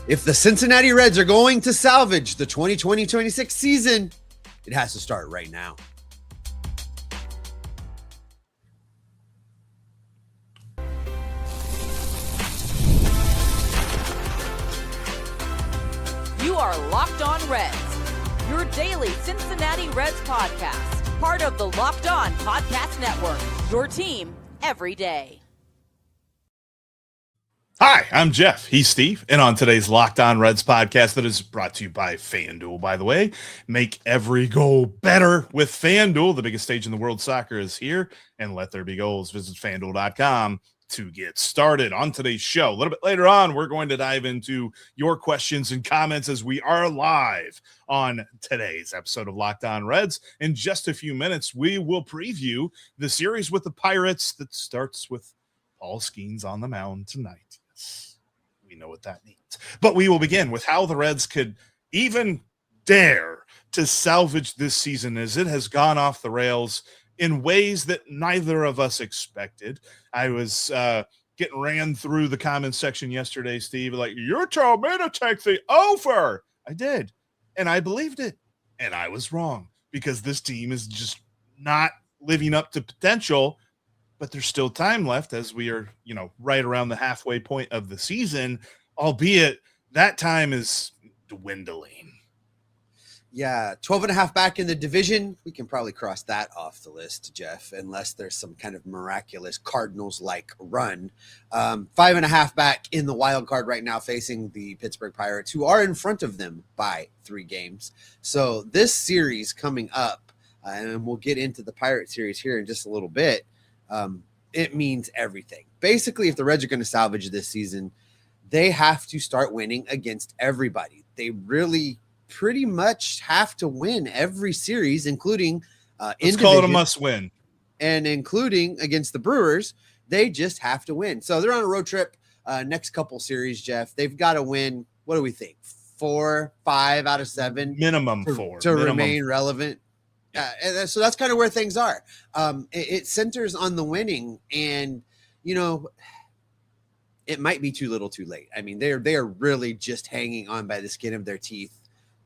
If the Cincinnati Reds are going to salvage the 2020-26 season, it has to start right now. You are Locked On Reds, your daily Cincinnati Reds podcast, part of the Locked On Podcast Network, your team every day. Hi, I'm Jeff. He's Steve. And on today's Locked On Reds podcast that is brought to you by FanDuel, by the way, make every goal better with FanDuel. The biggest stage in the world soccer is here, and let there be goals. Visit FanDuel.com to get started. On today's show, a little bit later on, we're going to dive into your questions and comments as we are live on today's episode of Locked On Reds. In just a few minutes, we will preview the series with the Pirates that starts with Paul Skeens on the mound tonight. We know what that means. But we will begin with how the Reds could even dare to salvage this season, as it has gone off the rails in ways that neither of us expected. I was getting ran through the comments section yesterday, Steve, like, you told me to take the over. I did, and I believed it, and I was wrong, because this team is just not living up to potential. But there's still time left, as we are, right around the halfway point of the season, albeit that time is dwindling. Yeah, 12.5 back in the division. We can probably cross that off the list, Jeff, unless there's some kind of miraculous Cardinals-like run. 5.5 back in the wild card right now, facing the Pittsburgh Pirates, who are in front of them by 3 games. So this series coming up, and we'll get into the Pirate series here in just a little bit, it means everything. Basically, if the Reds are going to salvage this season, they have to start winning against everybody. They really pretty much have to win every series, including let's call it a must win, and including against the Brewers. They just have to win. So they're on a road trip next couple series, Jeff. They've got to win. What do we think? 4, 5 out of 7 minimum to, 4 to minimum. Remain relevant. And so that's kind of where things are. It centers on the winning, and it might be too little, too late. I mean, they are really just hanging on by the skin of their teeth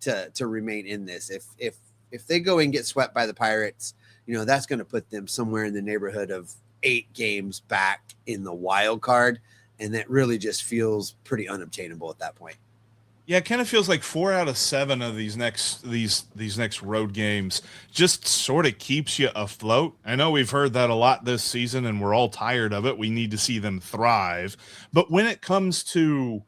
to remain in this. If they go and get swept by the Pirates, that's going to put them somewhere in the neighborhood of 8 games back in the wild card, and that really just feels pretty unobtainable at that point. Yeah, it kind of feels like 4 out of 7 of these next road games just sort of keeps you afloat. I know we've heard that a lot this season, and we're all tired of it. We need to see them thrive. But when it comes to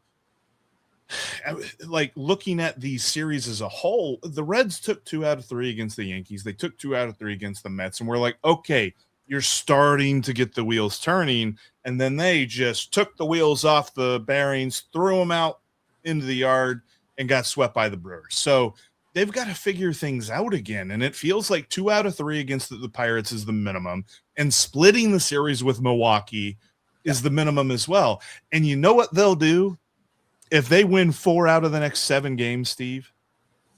looking at these series as a whole, the Reds took 2 out of 3 against the Yankees. They took 2 out of 3 against the Mets, and we're like, okay, you're starting to get the wheels turning. And then they just took the wheels off the bearings, threw them out into the yard, and got swept by the Brewers. So they've got to figure things out again. And it feels like 2 out of 3 against the Pirates is the minimum, and splitting the series with Milwaukee is the minimum as well. And you know what they'll do? If they win 4 out of the next 7 games, Steve,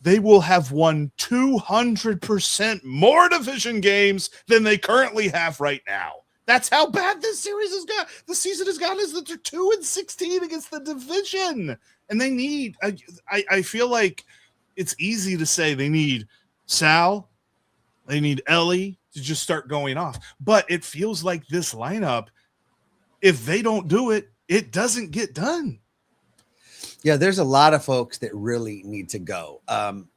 they will have won 200% more division games than they currently have right now. That's how bad this series has got. The season has gotten, is that they're 2-16 against the division. And they need, I feel like it's easy to say they need Sal, they need Elly to just start going off. But it feels like this lineup, if they don't do it, it doesn't get done. Yeah, there's a lot of folks that really need to go.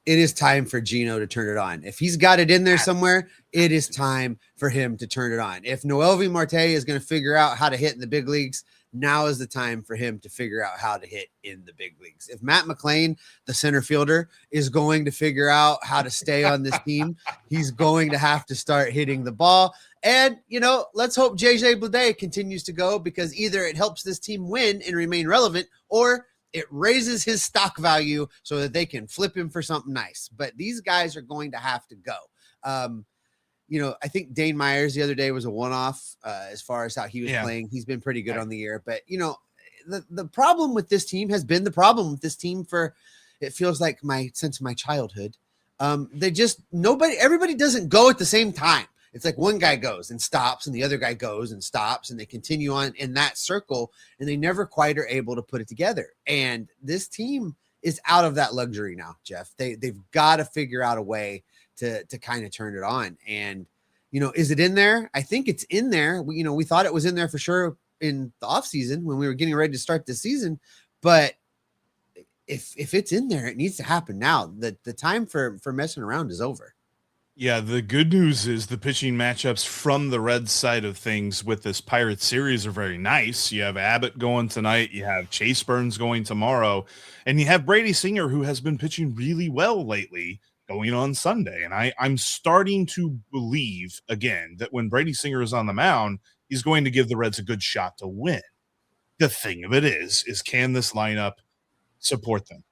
It is time for Gino to turn it on. If he's got it in there somewhere, it is time for him to turn it on. If Noelvi Marte is going to figure out how to hit in the big leagues, now is the time for him to figure out how to hit in the big leagues. If Matt McLain, the center fielder, is going to figure out how to stay on this team, he's going to have to start hitting the ball. And, let's hope JJ Bleday continues to go, because either it helps this team win and remain relevant, or it raises his stock value so that they can flip him for something nice. But these guys are going to have to go. I think Dane Myers the other day was a one-off as far as how he was playing. He's been pretty good on the year. But, the problem with this team has been the problem with this team for, it feels like, since my childhood. Everybody doesn't go at the same time. It's like one guy goes and stops and the other guy goes and stops, and they continue on in that circle, and they never quite are able to put it together. And this team is out of that luxury now, Jeff. They've got to figure out a way to kind of turn it on. And, is it in there? I think it's in there. We thought it was in there for sure in the offseason when we were getting ready to start the season. But if it's in there, it needs to happen now. The time for messing around is over. Yeah, the good news is the pitching matchups from the Reds side of things with this Pirates series are very nice. You have Abbott going tonight, you have Chase Burns going tomorrow, and you have Brady Singer, who has been pitching really well lately, going on Sunday. And I'm starting to believe, again, that when Brady Singer is on the mound, he's going to give the Reds a good shot to win. The thing of it is can this lineup support them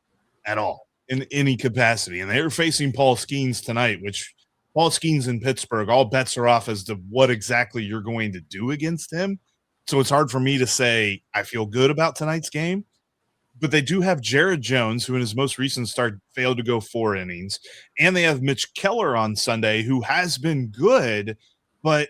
at all in any capacity? And they're facing Paul Skeens tonight, which Paul Skeens in Pittsburgh, all bets are off as to what exactly you're going to do against him. So it's hard for me to say I feel good about tonight's game. But they do have Jared Jones, who in his most recent start failed to go 4 innings. And they have Mitch Keller on Sunday, who has been good. But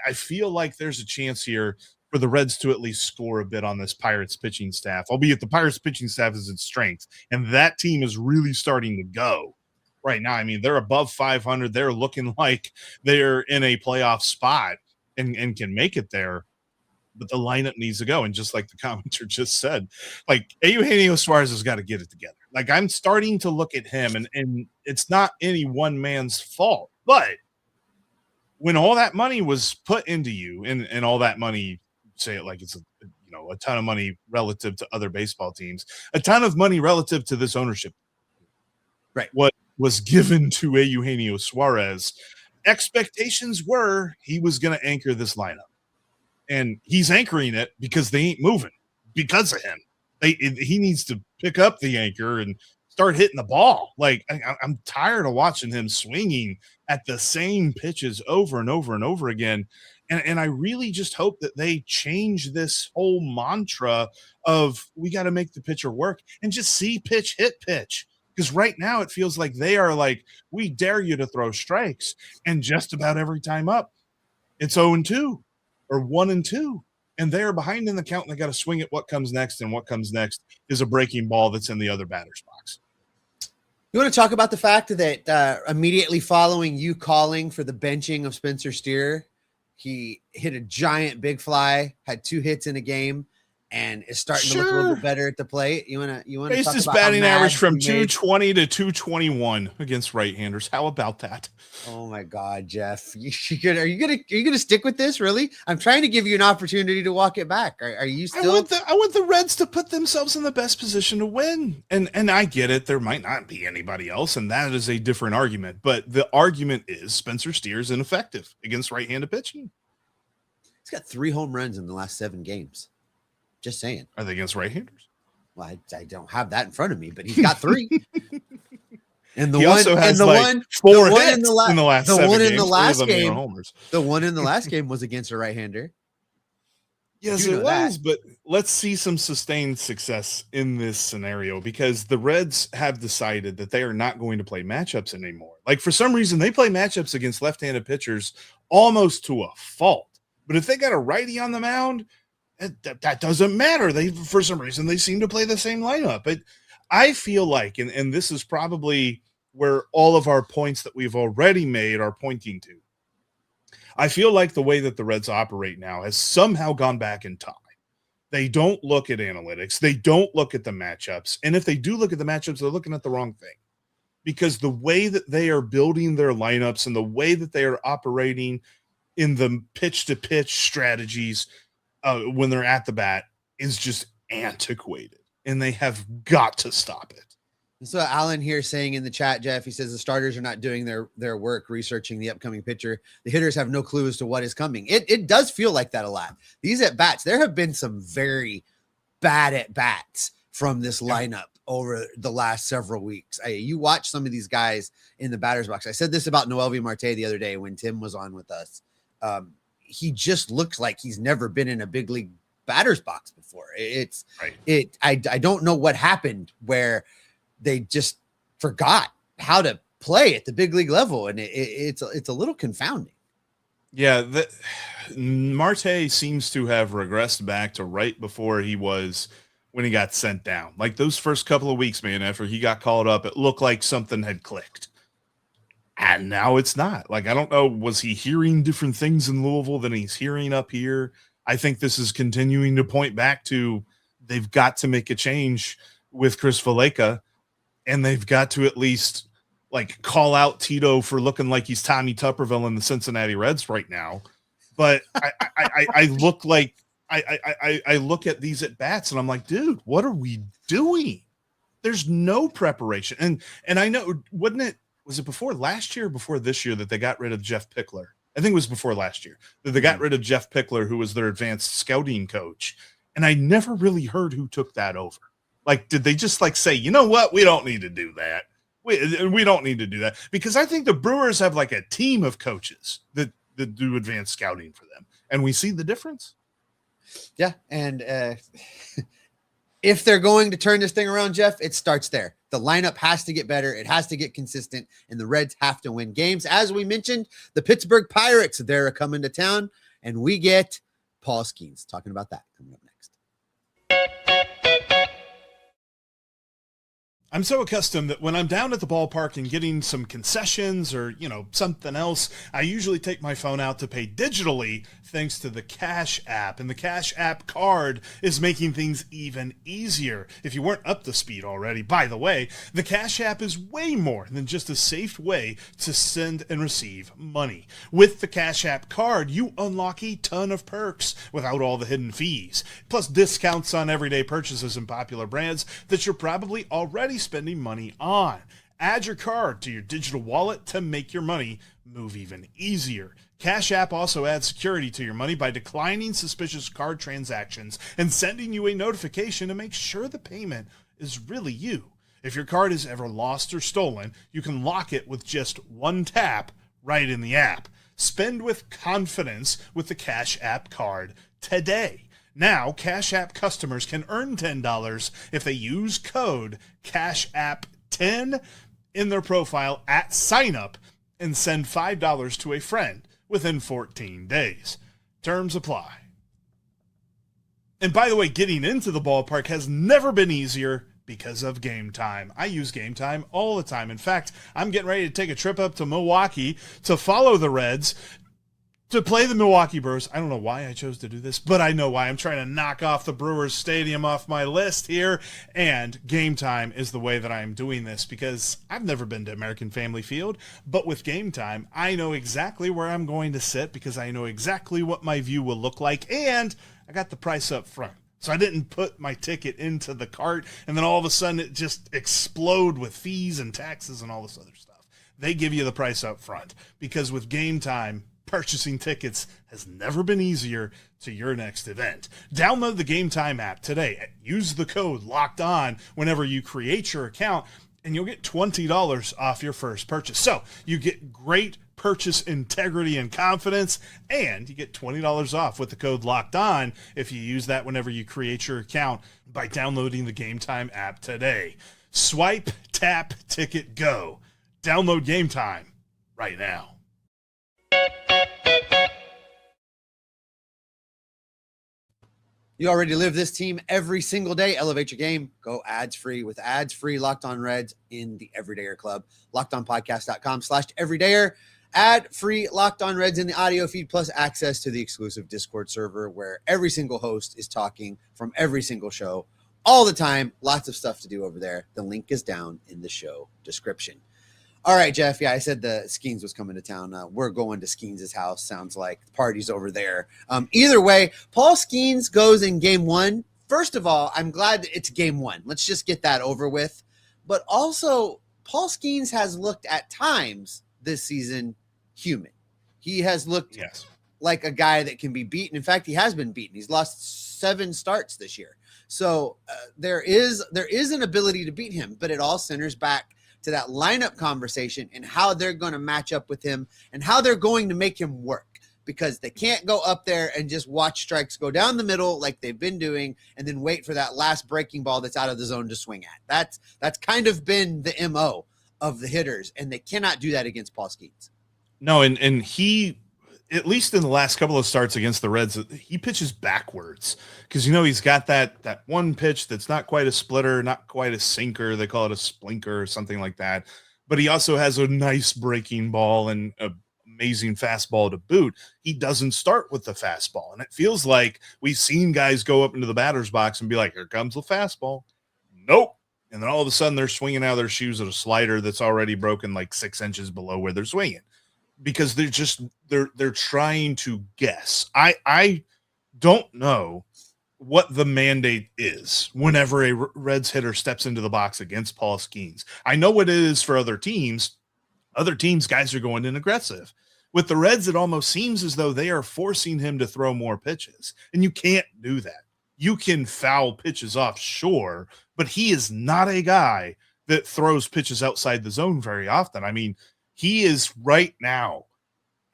I feel like there's a chance here for the Reds to at least score a bit on this Pirates pitching staff, albeit the Pirates pitching staff is its strength. And that team is really starting to go right now. I mean, they're above 500. They're looking like they're in a playoff spot and can make it there. But the lineup needs to go. And just like the commenter just said, like, Eugenio Suarez has got to get it together. Like, I'm starting to look at him, and it's not any one man's fault. But when all that money was put into you, and all that money, say it like it's a ton of money relative to other baseball teams, a ton of money relative to this ownership. Right. What was given to Eugenio Suarez, expectations were he was going to anchor this lineup. And he's anchoring it because they ain't moving because of him. He needs to pick up the anchor and start hitting the ball. Like, I'm tired of watching him swinging at the same pitches over and over and over again. And I really just hope that they change this whole mantra of we got to make the pitcher work and just see pitch, hit pitch. Because right now it feels like they are like, we dare you to throw strikes. And just about every time up, it's 0-2 or 1-2. And they are behind in the count, and they got to swing at what comes next. And what comes next is a breaking ball that's in the other batter's box. You want to talk about the fact that immediately following you calling for the benching of Spencer Steer, he hit a giant big fly, had 2 hits in a game, and is starting to look a little bit better at the plate. You want to raise his batting average from 220 to 221 against right-handers. How about that? Oh my God, Jeff! Are you gonna stick with this? Really? I'm trying to give you an opportunity to walk it back. Are you still? I want the Reds to put themselves in the best position to win, and I get it. There might not be anybody else, and that is a different argument. But the argument is Spencer Steer is ineffective against right-handed pitching. He's got 3 home runs in the last 7 games. Just saying. Are they against right-handers? Well, I don't have that in front of me, but he's got 3. And the he one, also has and the like one, 4 the one hits in the last the 7 one games. in the last game. Homers. The one in the last game was against a right-hander. Yes, it was, but let's see some sustained success in this scenario because the Reds have decided that they are not going to play matchups anymore. Like, for some reason, they play matchups against left-handed pitchers almost to a fault. But if they got a righty on the mound, that doesn't matter. For some reason, they seem to play the same lineup. But I feel like, and this is probably where all of our points that we've already made are pointing to. I feel like the way that the Reds operate now has somehow gone back in time. They don't look at analytics. They don't look at the matchups. And if they do look at the matchups, they're looking at the wrong thing. Because the way that they are building their lineups and the way that they are operating in the pitch-to-pitch strategies when they're at the bat is just antiquated. And they have got to stop it. So Alan here saying in the chat, Jeff, he says the starters are not doing their work researching the upcoming pitcher. The hitters have no clue as to what is coming. It does feel like that a lot. These at-bats, there have been some very bad at-bats from this lineup over the last several weeks. You watch some of these guys in the batter's box. I said this about Noelvi Marte the other day when Tim was on with us. He just looks like he's never been in a big league batter's box before. It's right. I don't know what happened where they just forgot how to play at the big league level. And it's a little confounding. Yeah, Marte seems to have regressed back to right before he was when he got sent down. Like those first couple of weeks, man, after he got called up, it looked like something had clicked. And now it's not. Like, I don't know, was he hearing different things in Louisville than he's hearing up here? I think this is continuing to point back to they've got to make a change with Chris Valleca, and they've got to at least like call out Tito for looking like he's Tommy Tupperville in the Cincinnati Reds right now. But I look like I look at these at bats and I'm like, dude, what are we doing? There's no preparation. And I know, was it before last year or before this year that they got rid of Jeff Pickler? I think it was before last year that they got rid of Jeff Pickler, who was their advanced scouting coach. And I never really heard who took that over. Like, did they just like say, you know what? We don't need to do that. We don't need to do that, because I think the Brewers have like a team of coaches that do advanced scouting for them. And we see the difference. Yeah. And if they're going to turn this thing around, Jeff, it starts there. The lineup has to get better. It has to get consistent, and the Reds have to win games. As we mentioned, the Pittsburgh Pirates, they're coming to town, and we get Paul Skeens talking about that coming up next. I'm so accustomed that when I'm down at the ballpark and getting some concessions or, something else, I usually take my phone out to pay digitally thanks to the Cash App. And the Cash App card is making things even easier. If you weren't up to speed already, by the way, the Cash App is way more than just a safe way to send and receive money. With the Cash App card, you unlock a ton of perks without all the hidden fees, plus discounts on everyday purchases and popular brands that you're probably already spending money on. Add your card to your digital wallet to make your money move even easier. Cash App also adds security to your money by declining suspicious card transactions and sending you a notification to make sure the payment is really you. If your card is ever lost or stolen, you can lock it with just one tap right in the app. Spend with confidence with the Cash App card today. Now, Cash App customers can earn $10 if they use code CASHAPP10 in their profile at sign-up and send $5 to a friend within 14 days. Terms apply. And by the way, getting into the ballpark has never been easier because of Gametime. I use Gametime all the time. In fact, I'm getting ready to take a trip up to Milwaukee to follow the Reds, to play the Milwaukee Brewers. I don't know why I chose to do this, but I know why. I'm trying to knock off the Brewers Stadium off my list here, and Gametime is the way that I am doing this, because I've never been to American Family Field, but with Gametime, I know exactly where I'm going to sit because I know exactly what my view will look like, and I got the price up front. So I didn't put my ticket into the cart, and then all of a sudden it just explode with fees and taxes and all this other stuff. They give you the price up front, because with Gametime, purchasing tickets has never been easier to your next event. Download the Gametime app today. Use the code LOCKEDON whenever you create your account, and you'll get $20 off your first purchase. So you get great purchase integrity and confidence, and you get $20 off with the code LOCKEDON if you use that whenever you create your account by downloading the Gametime app today. Swipe, tap, ticket, go. Download Gametime right now. You already live this team every single day. Elevate your game. Go ads-free with ads-free Locked On Reds in the Everydayer Club. LockedOnPodcast.com/Everydayer. Ad-free Locked On Reds in the audio feed, plus access to the exclusive Discord server where every single host is talking from every single show all the time. Lots of stuff to do over there. The link is down in the show description. All right, Jeff. Yeah, I said the Skeens was coming to town. We're going to Skeens' house. Sounds like the party's over there. Either way, Paul Skeens goes in game one. First of all, I'm glad it's game one. Let's just get that over with. But also, Paul Skeens has looked at times this season human. He has looked like a guy that can be beaten. In fact, he has been beaten. He's lost 7 starts this year. So there is an ability to beat him, but it all centers back to that lineup conversation and how they're going to match up with him and how they're going to make him work, because they can't go up there and just watch strikes go down the middle like they've been doing and then wait for that last breaking ball that's out of the zone to swing at. That's kind of been the MO of the hitters, and they cannot do that against Paul Skeens. No, and he at least in the last couple of starts against the Reds, he pitches backwards because, he's got that one pitch that's not quite a splitter, not quite a sinker. They call it a splinker or something like that. But he also has a nice breaking ball and an amazing fastball to boot. He doesn't start with the fastball. And it feels like we've seen guys go up into the batter's box and be like, here comes the fastball. Nope. And then all of a sudden they're swinging out of their shoes at a slider that's already broken like 6 inches below where they're swinging. Because they're trying to guess. I don't know what the mandate is whenever a Reds hitter steps into the box against Paul Skeens. I know what it is for other teams. Other teams, guys are going in aggressive. With the Reds, it almost seems as though they are forcing him to throw more pitches. And you can't do that. You can foul pitches off, sure, but he is not a guy that throws pitches outside the zone very often. I mean, he is right now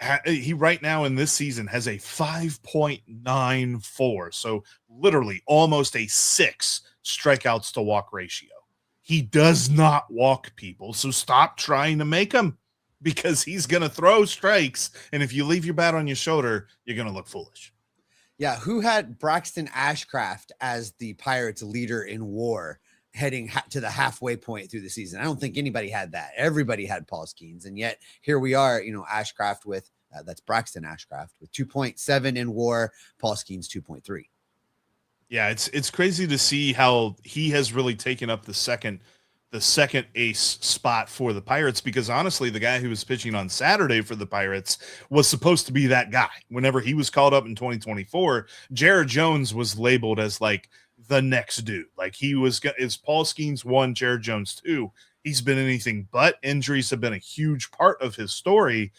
in this season has a 5.94. So literally almost a 6 strikeouts to walk ratio. He does not walk people. So stop trying to make him, because he's going to throw strikes. And if you leave your bat on your shoulder, you're going to look foolish. Yeah. Who had Braxton Ashcraft as the Pirates leader in WAR heading to the halfway point through the season? I don't think anybody had that. Everybody had Paul Skeens. And yet here we are, Ashcraft with that's Braxton Ashcraft with 2.7 in WAR, Paul Skeens 2.3. Yeah, it's crazy to see how he has really taken up the second ace spot for the Pirates, because honestly, the guy who was pitching on Saturday for the Pirates was supposed to be that guy. Whenever he was called up in 2024, Jared Jones was labeled as like the next dude. Like is Paul Skeens 1, Jared Jones 2. He's been anything but. Injuries have been a huge part of his story.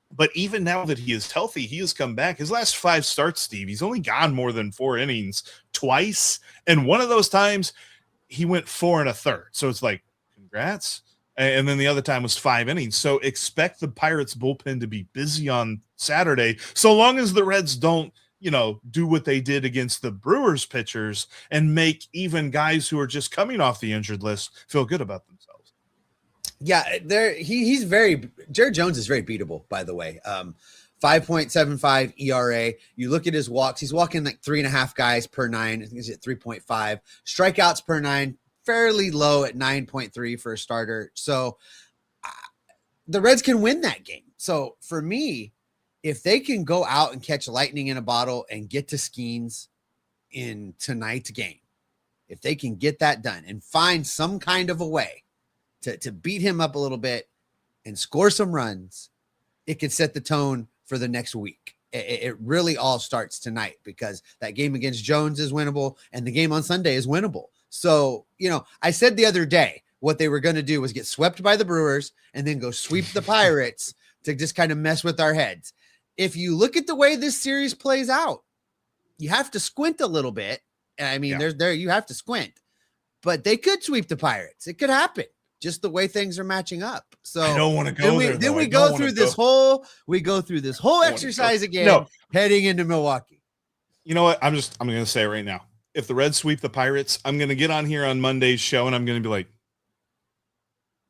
But even now that he is healthy, he has come back. His last 5 starts, Steve, he's only gone more than 4 innings twice. And one of those times he went 4 1/3. So it's like, congrats. And then the other time was 5 innings. So expect the Pirates bullpen to be busy on Saturday, so long as the Reds don't, do what they did against the Brewers pitchers and make even guys who are just coming off the injured list feel good about themselves. Yeah, Jared Jones is very beatable, by the way. 5.75 ERA. You look at his walks, he's walking like 3.5 guys per 9. I think he's at 3.5. Strikeouts per 9, fairly low at 9.3 for a starter. So the Reds can win that game. So for me, if they can go out and catch lightning in a bottle and get to Skeens in tonight's game, if they can get that done and find some kind of a way to beat him up a little bit and score some runs, it could set the tone for the next week. It really all starts tonight, because that game against Jones is winnable and the game on Sunday is winnable. So, I said the other day, what they were going to do was get swept by the Brewers and then go sweep the Pirates to just kind of mess with our heads. If you look at the way this series plays out, you have to squint a little bit. I mean, you have to squint, but they could sweep the Pirates. It could happen. Just the way things are matching up. So I don't want to go there. Then we go through this whole exercise again, heading into Milwaukee. You know what? I'm going to say it right now. If the Reds sweep the Pirates, I'm going to get on here on Monday's show and I'm going to be like,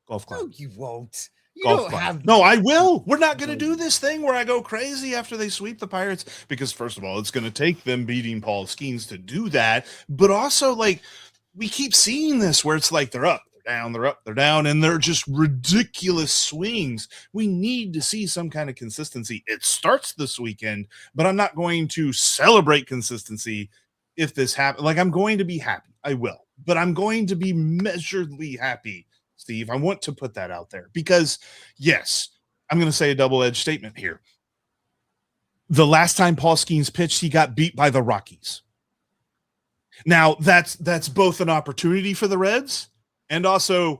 golf club. No, you won't. No, I will. We're not going to do this thing where I go crazy after they sweep the Pirates, because first of all, it's going to take them beating Paul Skeens to do that. But also, like, we keep seeing this where it's like they're up, down, they're up, they're down, and they're just ridiculous swings. We need to see some kind of consistency. It starts this weekend, but I'm not going to celebrate consistency if this happens. Like, I'm going to be happy. I will, but I'm going to be measuredly happy, Steve. I want to put that out there because, yes, I'm going to say a double-edged statement here. The last time Paul Skeens pitched, he got beat by the Rockies. Now, that's both an opportunity for the Reds and also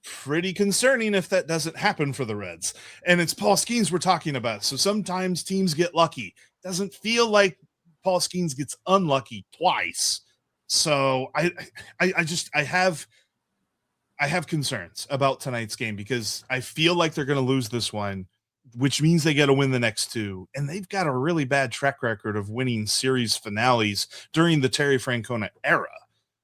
pretty concerning if that doesn't happen for the Reds. And it's Paul Skeens we're talking about. So sometimes teams get lucky. Doesn't feel like Paul Skeens gets unlucky twice. So I have concerns about tonight's game because I feel like they're going to lose this one, which means they got to win the next 2. And they've got a really bad track record of winning series finales during the Terry Francona era.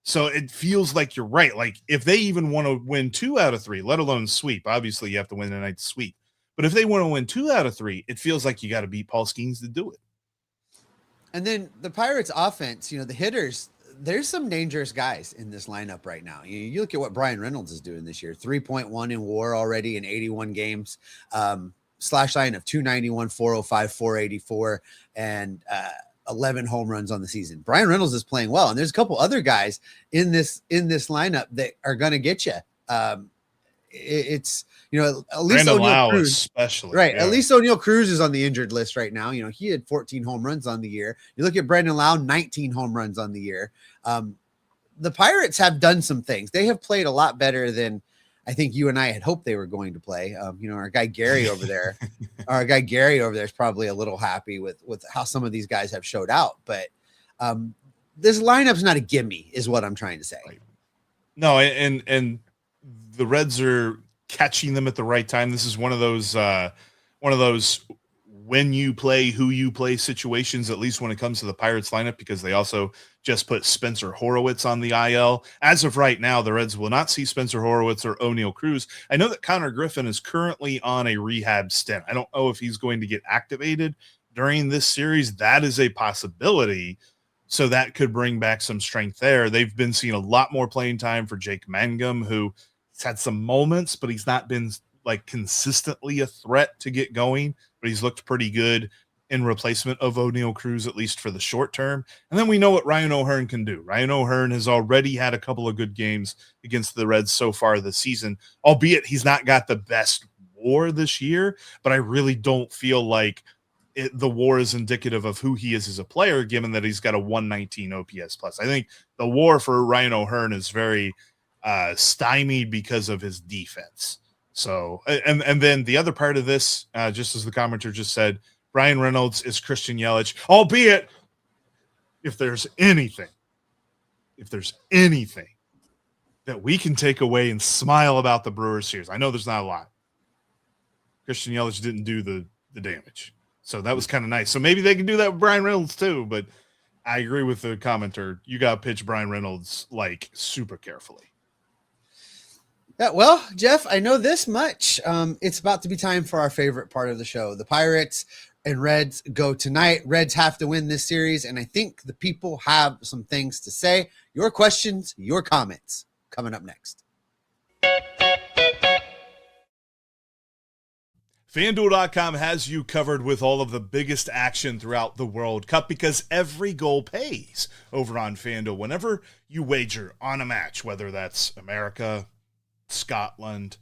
So it feels like you're right. Like if they even want to win 2 out of 3, let alone sweep, obviously you have to win tonight's sweep. But if they want to win 2 out of 3, it feels like you got to beat Paul Skeens to do it. And then the Pirates offense, the hitters, there's some dangerous guys in this lineup right now. You look at what Brian Reynolds is doing this year, 3.1 in WAR already in 81 games, slash line of 291, 405, 484, and 11 home runs on the season. Brian Reynolds is playing well. And there's a couple other guys in this lineup that are going to get you. It's, at least O'Neal Cruz, especially, right? Yeah. At least O'Neal Cruz is on the injured list right now. He had 14 home runs on the year. You look at Brandon Lau, 19 home runs on the year. The Pirates have done some things. They have played a lot better than I think you and I had hoped they were going to play. Our guy Gary over there, is probably a little happy with how some of these guys have showed out. But this lineup's not a gimme, is what I'm trying to say. Right. No, and the Reds are catching them at the right time. This is one of those when you play, who you play situations, at least when it comes to the Pirates lineup, because they also just put Spencer Horowitz on the IL. As of right now, the Reds will not see Spencer Horowitz or O'Neal Cruz. I know that Connor Griffin is currently on a rehab stint. I don't know if he's going to get activated during this series. That is a possibility. So that could bring back some strength there. They've been seeing a lot more playing time for Jake Mangum, who has had some moments, but he's not been like consistently a threat to get going, but he's looked pretty good in replacement of O'Neal Cruz, at least for the short term. And then we know what Ryan O'Hearn can do. Ryan O'Hearn has already had a couple of good games against the Reds so far this season, albeit he's not got the best WAR this year, but I really don't feel like the WAR is indicative of who he is as a player, given that he's got a 119 OPS plus. I think the WAR for Ryan O'Hearn is very stymied because of his defense. So, and then the other part of this, just as the commenter just said, Brian Reynolds is Christian Yelich, albeit if there's anything that we can take away and smile about the Brewers series, I know there's not a lot. Christian Yelich didn't do the damage. So that was kind of nice. So maybe they can do that with Brian Reynolds too, but I agree with the commenter. You got to pitch Brian Reynolds like super carefully. Yeah, well, Jeff, I know this much. It's about to be time for our favorite part of the show. The Pirates and Reds go tonight. Reds have to win this series, and I think the people have some things to say. Your questions, your comments, coming up next. FanDuel.com has you covered with all of the biggest action throughout the World Cup, because every goal pays over on FanDuel. Whenever you wager on a match, whether that's America, Scotland,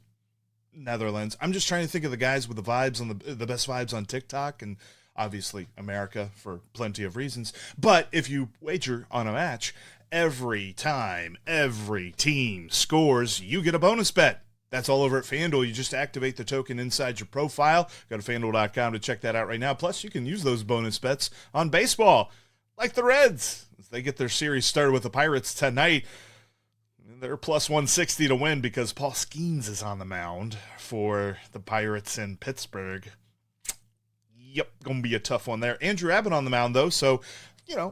Netherlands. I'm just trying to think of the guys with the vibes on the best vibes on TikTok, and obviously America for plenty of reasons. But if you wager on a match, every time every team scores, you get a bonus bet. That's all over at FanDuel. You just activate the token inside your profile. Go to FanDuel.com to check that out right now. Plus, you can use those bonus bets on baseball, like the Reds. As they get their series started with the Pirates tonight, they're plus 160 to win because Paul Skeens is on the mound for the Pirates in Pittsburgh. Yep, going to be a tough one there. Andrew Abbott on the mound, though, so,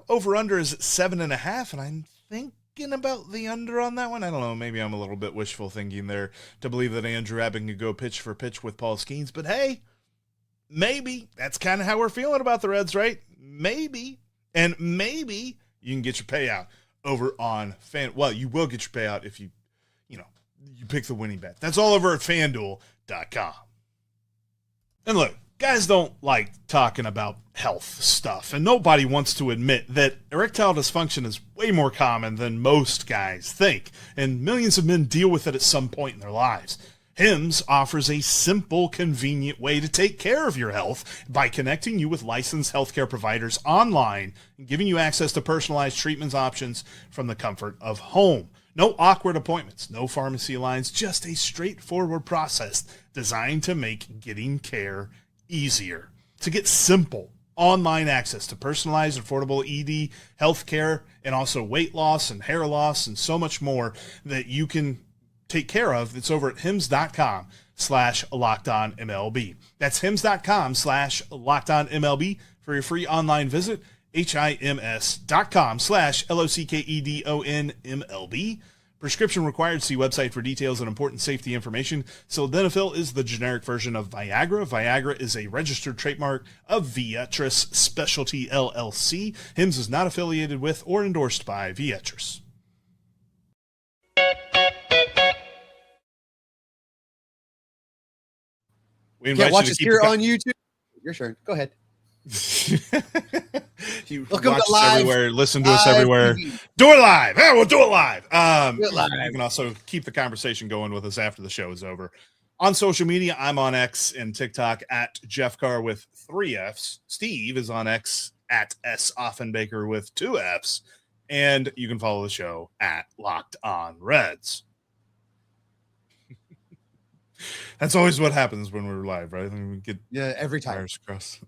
over-under is 7.5, and I'm thinking about the under on that one. I don't know, maybe I'm a little bit wishful thinking there to believe that Andrew Abbott can go pitch for pitch with Paul Skeens, but hey, maybe. That's kind of how we're feeling about the Reds, right? Maybe. And maybe you can get your payout over on well, you will get your payout if you pick the winning bet. That's all over at FanDuel.com. And look, guys don't like talking about health stuff, and nobody wants to admit that erectile dysfunction is way more common than most guys think, and millions of men deal with it at some point in their lives. HIMS offers a simple, convenient way to take care of your health by connecting you with licensed healthcare providers online and giving you access to personalized treatment options from the comfort of home. No awkward appointments, no pharmacy lines, just a straightforward process designed to make getting care easier. To get simple online access to personalized, affordable ED healthcare, and also weight loss and hair loss and so much more that you can take care of, it's over at hims.com/LockedOnMLB. That's hims.com/LockedOnMLB for your free online visit. HIMS.com/LOCKEDONMLB. Prescription required. See website for details and important safety information. Sildenafil is the generic version of Viagra. Viagra is a registered trademark of Viatris Specialty LLC. Hims is not affiliated with or endorsed by Viatris. We invite Can't watch you us to here on YouTube. Your turn. Go ahead. You Welcome watch to us live, everywhere, listen to us everywhere. TV. Do it live. Yeah, we'll do it live. Do it live. You can also keep the conversation going with us after the show is over. On social media, I'm on X and TikTok at Jeff Carr with 3 Fs. Steve is on X at S Offenbaker with 2 Fs. And you can follow the show at Locked On Reds. That's always what happens when we're live, right? We get every time. wires crossed.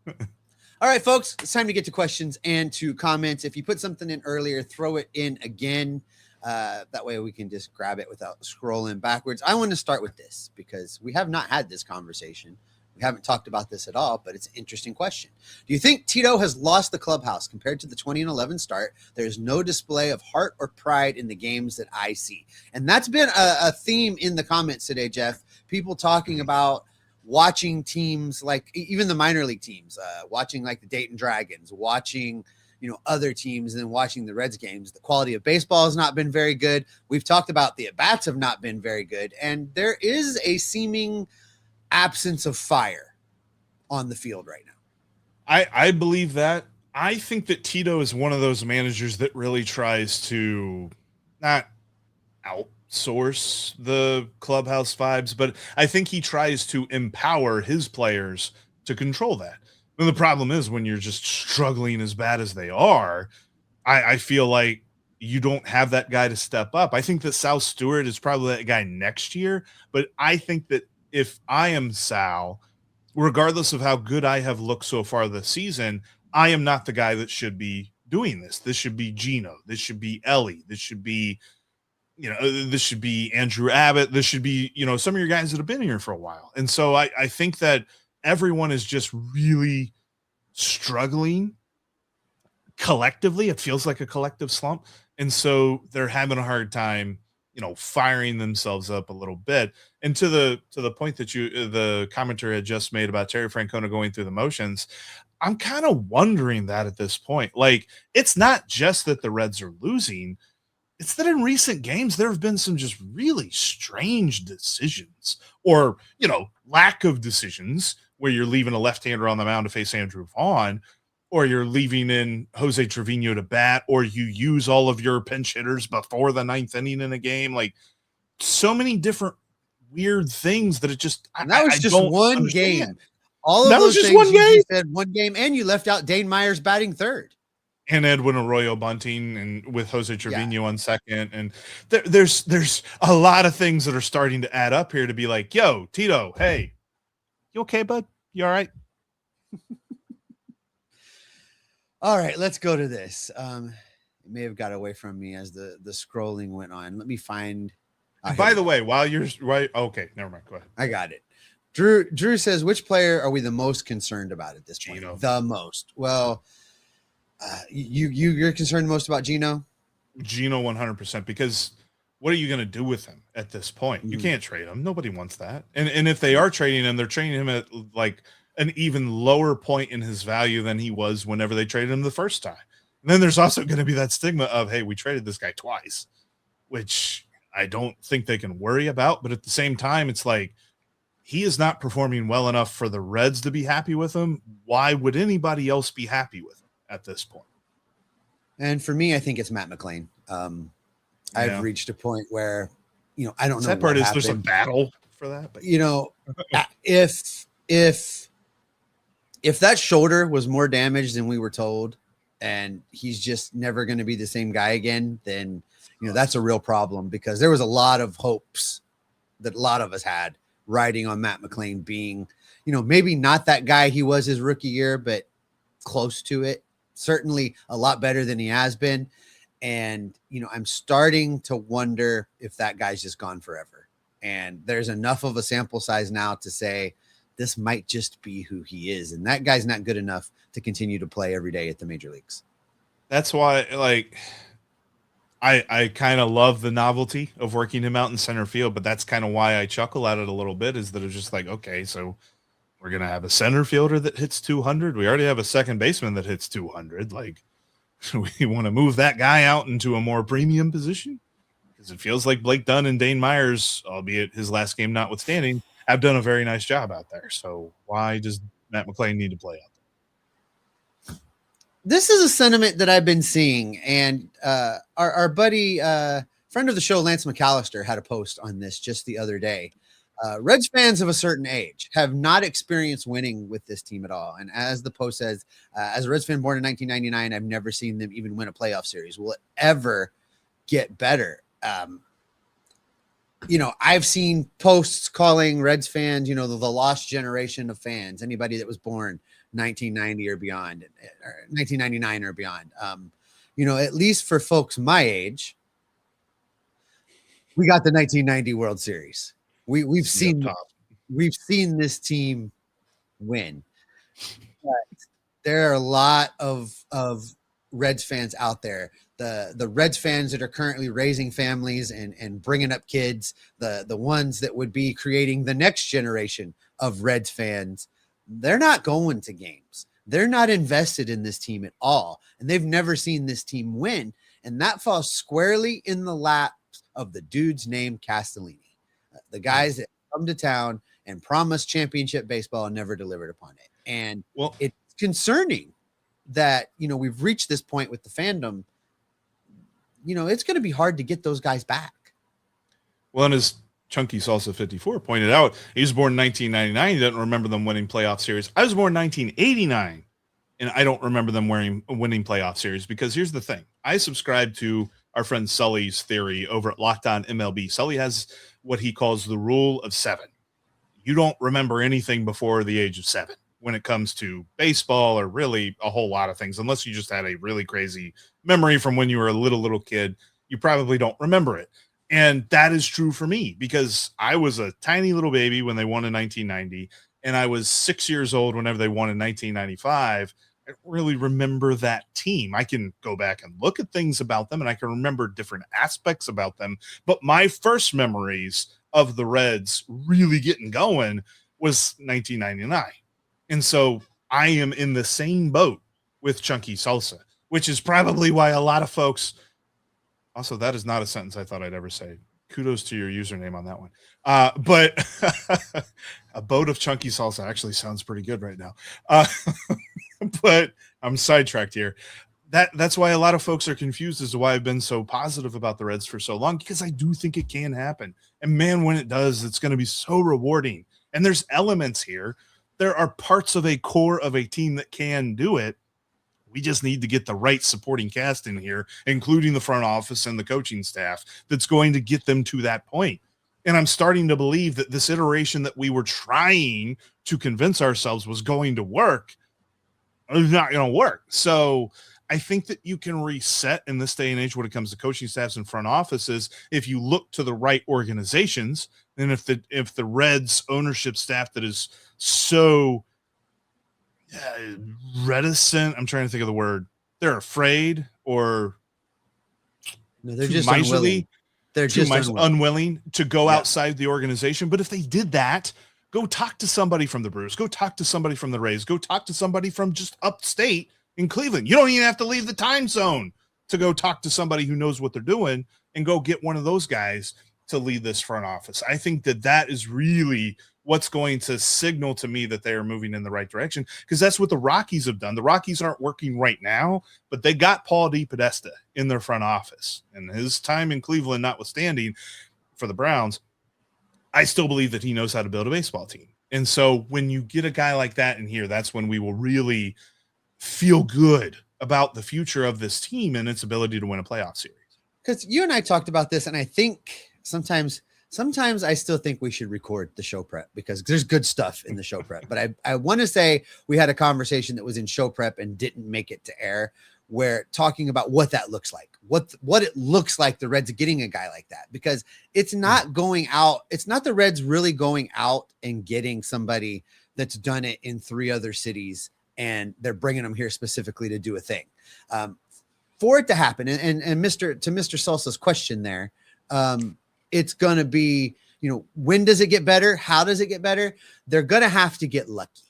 All right, folks, it's time to get to questions and to comments. If you put something in earlier, throw it in again. That way we can just grab it without scrolling backwards. I want to start with this because we have not had this conversation. We haven't talked about this at all, but it's an interesting question. Do you think Tito has lost the clubhouse compared to the 2011 start? There's no display of heart or pride in the games that I see. And that's been a theme in the comments today, Jeff. People talking about watching teams like even the minor league teams, watching like the Dayton Dragons, watching, other teams, and then watching the Reds games. The quality of baseball has not been very good. We've talked about the at-bats have not been very good. And there is a seeming absence of fire on the field right now. I believe that. I think that Tito is one of those managers that really tries to not outsource the clubhouse vibes, but I think he tries to empower his players to control that. And the problem is when you're just struggling as bad as they are, I feel like you don't have that guy to step up. I think that Sal Stewart is probably that guy next year, but I think that if I am Sal, regardless of how good I have looked so far this season, I am not the guy that should be doing this. This should be Gino. This should be Elly. This should be, this should be Andrew Abbott. This should be, some of your guys that have been here for a while. And so I think that everyone is just really struggling collectively. It feels like a collective slump. And so they're having a hard time, firing themselves up a little bit. And to the point that the commenter had just made about Terry Francona going through the motions, I'm kind of wondering that at this point. Like, it's not just that the Reds are losing, it's that in recent games, there have been some just really strange decisions or, lack of decisions where you're leaving a left-hander on the mound to face Andrew Vaughn, or you're leaving in Jose Trevino to bat, or you use all of your pinch hitters before the 9th inning in a game. Like, so many different weird things that it just – that was just one understand. Game. All of that those was just things one game. You said one game, and you left out Dane Myers batting third. And Edwin Arroyo bunting, and with Jose Trevino on second. And there's a lot of things that are starting to add up here to be like, yo, Tito, hey, you okay, bud? You all right? All right, let's go to this. It may have got away from me as the scrolling went on. Let me find. By the way, while you're right, okay, never mind. Go ahead. I got it. Drew says, which player are we the most concerned about at this point? Gino. The most. Well, you're concerned most about Gino? Gino 100%, because what are you going to do with him at this point? You can't trade him. Nobody wants that. And if they are trading him, they're trading him at like an even lower point in his value than he was whenever they traded him the first time. And then there's also going to be that stigma of, hey, we traded this guy twice, which I don't think they can worry about. But at the same time, it's like, he is not performing well enough for the Reds to be happy with him. Why would anybody else be happy with him at this point? And for me, I think it's Matt McLain. I've reached a point where, I don't know. That part is there's a battle for that. But if that shoulder was more damaged than we were told, and he's just never going to be the same guy again, then, that's a real problem, because there was a lot of hopes that a lot of us had riding on Matt McLain being, maybe not that guy he was his rookie year, but close to it. Certainly a lot better than he has been. And, I'm starting to wonder if that guy's just gone forever. And there's enough of a sample size now to say this might just be who he is. And that guy's not good enough to continue to play every day at the major leagues. That's why, I kind of love the novelty of working him out in center field, but that's kind of why I chuckle at it a little bit, is that it's just like, okay, so we're going to have a center fielder that hits 200. We already have a second baseman that hits 200. Like, we want to move that guy out into a more premium position? Because it feels like Blake Dunn and Dane Myers, albeit his last game notwithstanding, have done a very nice job out there. So why does Matt McClain need to play out there? This is a sentiment that I've been seeing, and our buddy, friend of the show, Lance McAllister, had a post on this just the other day. Reds fans of a certain age have not experienced winning with this team at all. And as the post says, as a Reds fan born in 1999, I've never seen them even win a playoff series. Will it ever get better? I've seen posts calling Reds fans, the lost generation of fans, anybody that was born 1990 or beyond, or 1999 or beyond. At least for folks my age, we got the 1990 World Series. We've seen this team win. But there are a lot of Reds fans out there. The Reds fans that are currently raising families and bringing up kids, the ones that would be creating the next generation of Reds fans, they're not going to games. They're not invested in this team at all, and they've never seen this team win. And that falls squarely in the lap of the dudes named Castellini, the guys that come to town and promise championship baseball and never delivered upon it. And it's concerning that, we've reached this point with the fandom. It's going to be hard to get those guys back. Well, and as Chunky Salsa 54 pointed out, he was born in 1999. He doesn't remember them winning playoff series. I was born in 1989, and I don't remember them winning playoff series, because here's the thing. I subscribe to our friend Sully's theory over at Locked On MLB. Sully has what he calls the rule of 7. You don't remember anything before the age of 7 when it comes to baseball, or really a whole lot of things, unless you just had a really crazy memory from when you were a little kid. You probably don't remember it. And that is true for me, because I was a tiny little baby when they won in 1990, and I was 6 years old whenever they won in 1995. I don't really remember that team. I can go back and look at things about them, and I can remember different aspects about them. But my first memories of the Reds really getting going was 1999. And so I am in the same boat with Chunky Salsa, which is probably why a lot of folks – also, that is not a sentence I thought I'd ever say. Kudos to your username on that one. But a boat of Chunky Salsa actually sounds pretty good right now. But I'm sidetracked here. That's why a lot of folks are confused as to why I've been so positive about the Reds for so long, because I do think it can happen. And man, when it does, it's going to be so rewarding. And there's elements here. There are parts of a core of a team that can do it. We just need to get the right supporting cast in here, including the front office and the coaching staff, that's going to get them to that point. And I'm starting to believe that this iteration that we were trying to convince ourselves was going to work is not going to work. So I think that you can reset in this day and age when it comes to coaching staffs and front offices if you look to the right organizations. And if the Reds ownership staff that is so reticent, I'm trying to think of the word, they're afraid, or no, they're just unwilling. They're just unwilling to go outside the organization. But if they did that, go talk to somebody from the Brewers, go talk to somebody from the Rays, go talk to somebody from just upstate in Cleveland. You don't even have to leave the time zone to go talk to somebody who knows what they're doing, and go get one of those guys to lead this front office. I think that is really what's going to signal to me that they are moving in the right direction, because that's what the Rockies have done. The Rockies aren't working right now, but they got Paul DePodesta in their front office, and his time in Cleveland notwithstanding for the Browns, I still believe that he knows how to build a baseball team. And so when you get a guy like that in here, that's when we will really feel good about the future of this team and its ability to win a playoff series. Because you and I talked about this, and I think sometimes I still think we should record the show prep, because there's good stuff in the show prep. But I want to say we had a conversation that was in show prep and didn't make it to air, where talking about what that looks like, what it looks like the Reds getting a guy like that, because it's not going out. It's not the Reds really going out and getting somebody that's done it in 3 other cities, and they're bringing them here specifically to do a thing. for it to happen, and Mr. Salsa's question there, it's going to be, when does it get better? How does it get better? They're going to have to get lucky,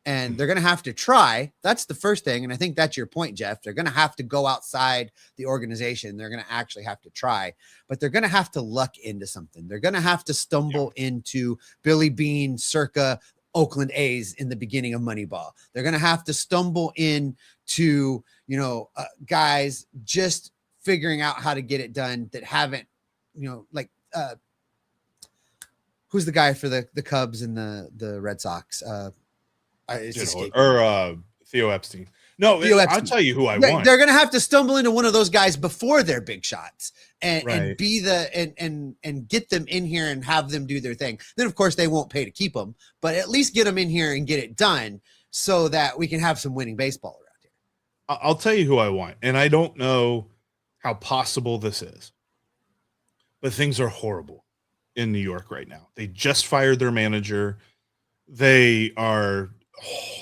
and they're going to have to try. That's the first thing. And I think that's your point, Jeff. They're going to have to go outside the organization. They're going to actually have to try, but they're going to have to luck into something. They're going to have to stumble into Billy Beane circa Oakland A's in the beginning of Moneyball. They're going to have to stumble into, guys just figuring out how to get it done that haven't, who's the guy for the Cubs and the Red Sox? Theo Epstein. No, Theo Epstein. I'll tell you who I want. They're going to have to stumble into one of those guys before their big shots and be and get them in here and have them do their thing. Then, of course, they won't pay to keep them, but at least get them in here and get it done so that we can have some winning baseball around here. I'll tell you who I want, and I don't know how possible this is, but things are horrible in New York right now. They just fired their manager. They are,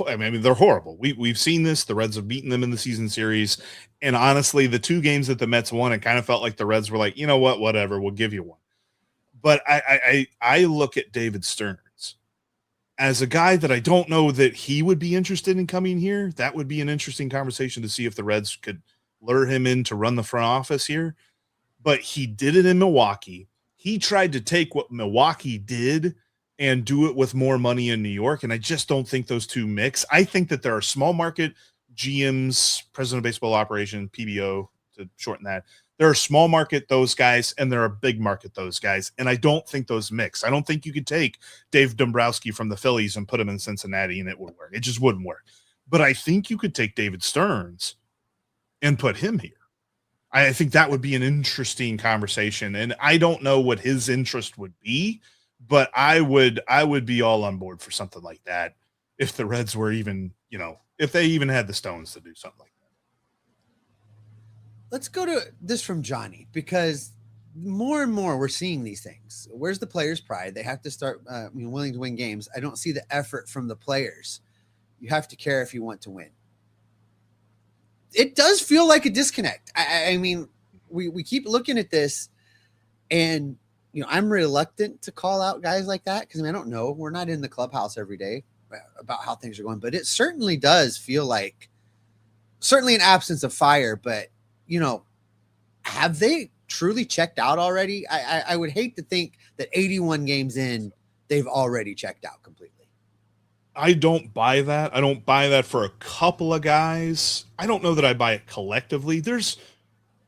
they're horrible. We've seen this. The Reds have beaten them in the season series. And honestly, the 2 games that the Mets won, it kind of felt like the Reds were like, you know what, whatever, we'll give you one. But I look at David Stearns as a guy that I don't know that he would be interested in coming here. That would be an interesting conversation to see if the Reds could lure him in to run the front office here. But he did it in Milwaukee. He tried to take what Milwaukee did and do it with more money in New York. And I just don't think those two mix. I think that there are small market GMs, president of baseball operation, PBO to shorten that. There are small market those guys, and there are big market those guys. And I don't think those mix. I don't think you could take Dave Dombrowski from the Phillies and put him in Cincinnati and it would work. It just wouldn't work. But I think you could take David Stearns and put him here. I think that would be an interesting conversation. And I don't know what his interest would be, but I would be all on board for something like that if the Reds were even, if they even had the stones to do something like that. Let's go to this from Johnny, because more and more we're seeing these things. Where's the players' pride? They have to start willing to win games. I don't see the effort from the players. You have to care if you want to win. It does feel like a disconnect. I mean, we keep looking at this, and I'm reluctant to call out guys like that because I don't know. We're not in the clubhouse every day about how things are going, but it certainly does feel like certainly an absence of fire. But have they truly checked out already? I would hate to think that 81 games in, they've already checked out completely. I don't buy that. I don't buy that for a couple of guys. I don't know that I buy it collectively. There's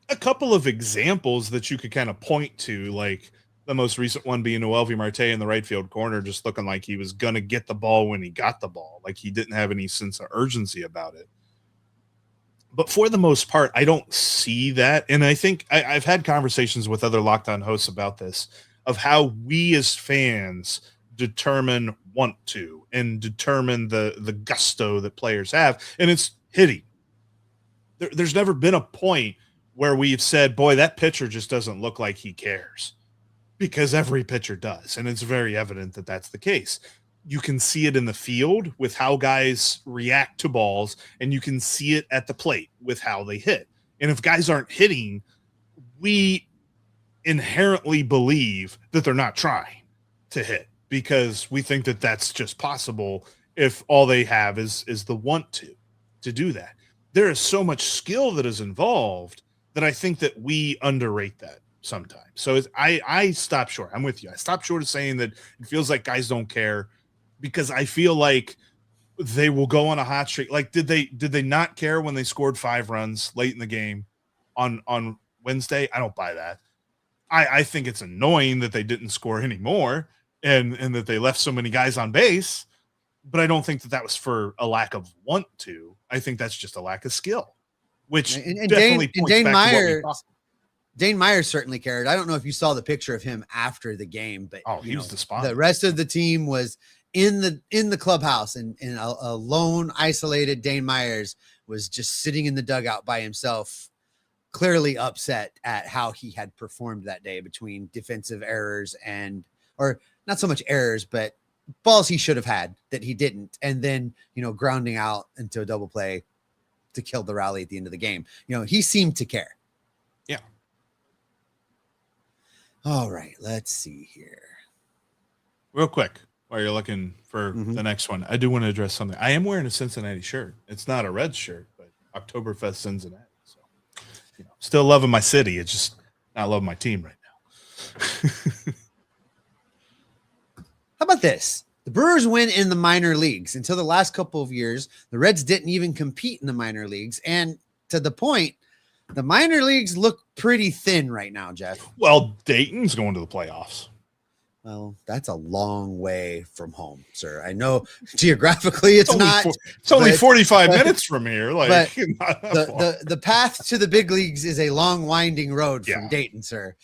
a couple of examples that you could kind of point to, like the most recent one being Noelvi Marte in the right field corner, just looking like he was going to get the ball when he got the ball. Like he didn't have any sense of urgency about it. But for the most part, I don't see that. And I think I've had conversations with other Locked On hosts about this, of how we as fans determine want to and determine the gusto that players have. And it's hitting. There's never been a point where we've said, boy, that pitcher just doesn't look like he cares, because every pitcher does. And it's very evident that that's the case. You can see it in the field with how guys react to balls, and you can see it at the plate with how they hit. And if guys aren't hitting, we inherently believe that they're not trying to hit, because we think that that's just possible if all they have is the want to do that. There is so much skill that is involved that I think that we underrate that sometimes. So I stop short. I'm with you. I stop short of saying that it feels like guys don't care, because I feel like they will go on a hot streak. Like, did they not care when they scored 5 runs late in the game on Wednesday? I don't buy that. I think it's annoying that they didn't score any more and that they left so many guys on base, but I don't think that was for a lack of want to. I think that's just a lack of skill, which definitely points Dane back Meyer, to what we talked about. Dane Meyer certainly cared. I don't know if you saw the picture of him after the game, but he was despondent. The rest of the team was in the clubhouse, and a lone, isolated Dane Myers was just sitting in the dugout by himself, clearly upset at how he had performed that day, between defensive errors or not so much errors, but balls he should have had that he didn't, and then grounding out into a double play. to kill the rally at the end of the game. He seemed to care. Yeah. All right, let's see here. Real quick, while you're looking for the next one, I do want to address something. I am wearing a Cincinnati shirt. It's not a Reds shirt, but Oktoberfest Cincinnati. So, still loving my city. It's just not loving my team right now. How about this? The Brewers win in the minor leagues. Until the last couple of years, the Reds didn't even compete in the minor leagues. And to the point, the minor leagues look pretty thin right now, Jeff. Well, Dayton's going to the playoffs. Well, that's a long way from home, sir. I know geographically it's not. It's only 45 minutes from here. Like the path to the big leagues is a long, winding road from Dayton, sir.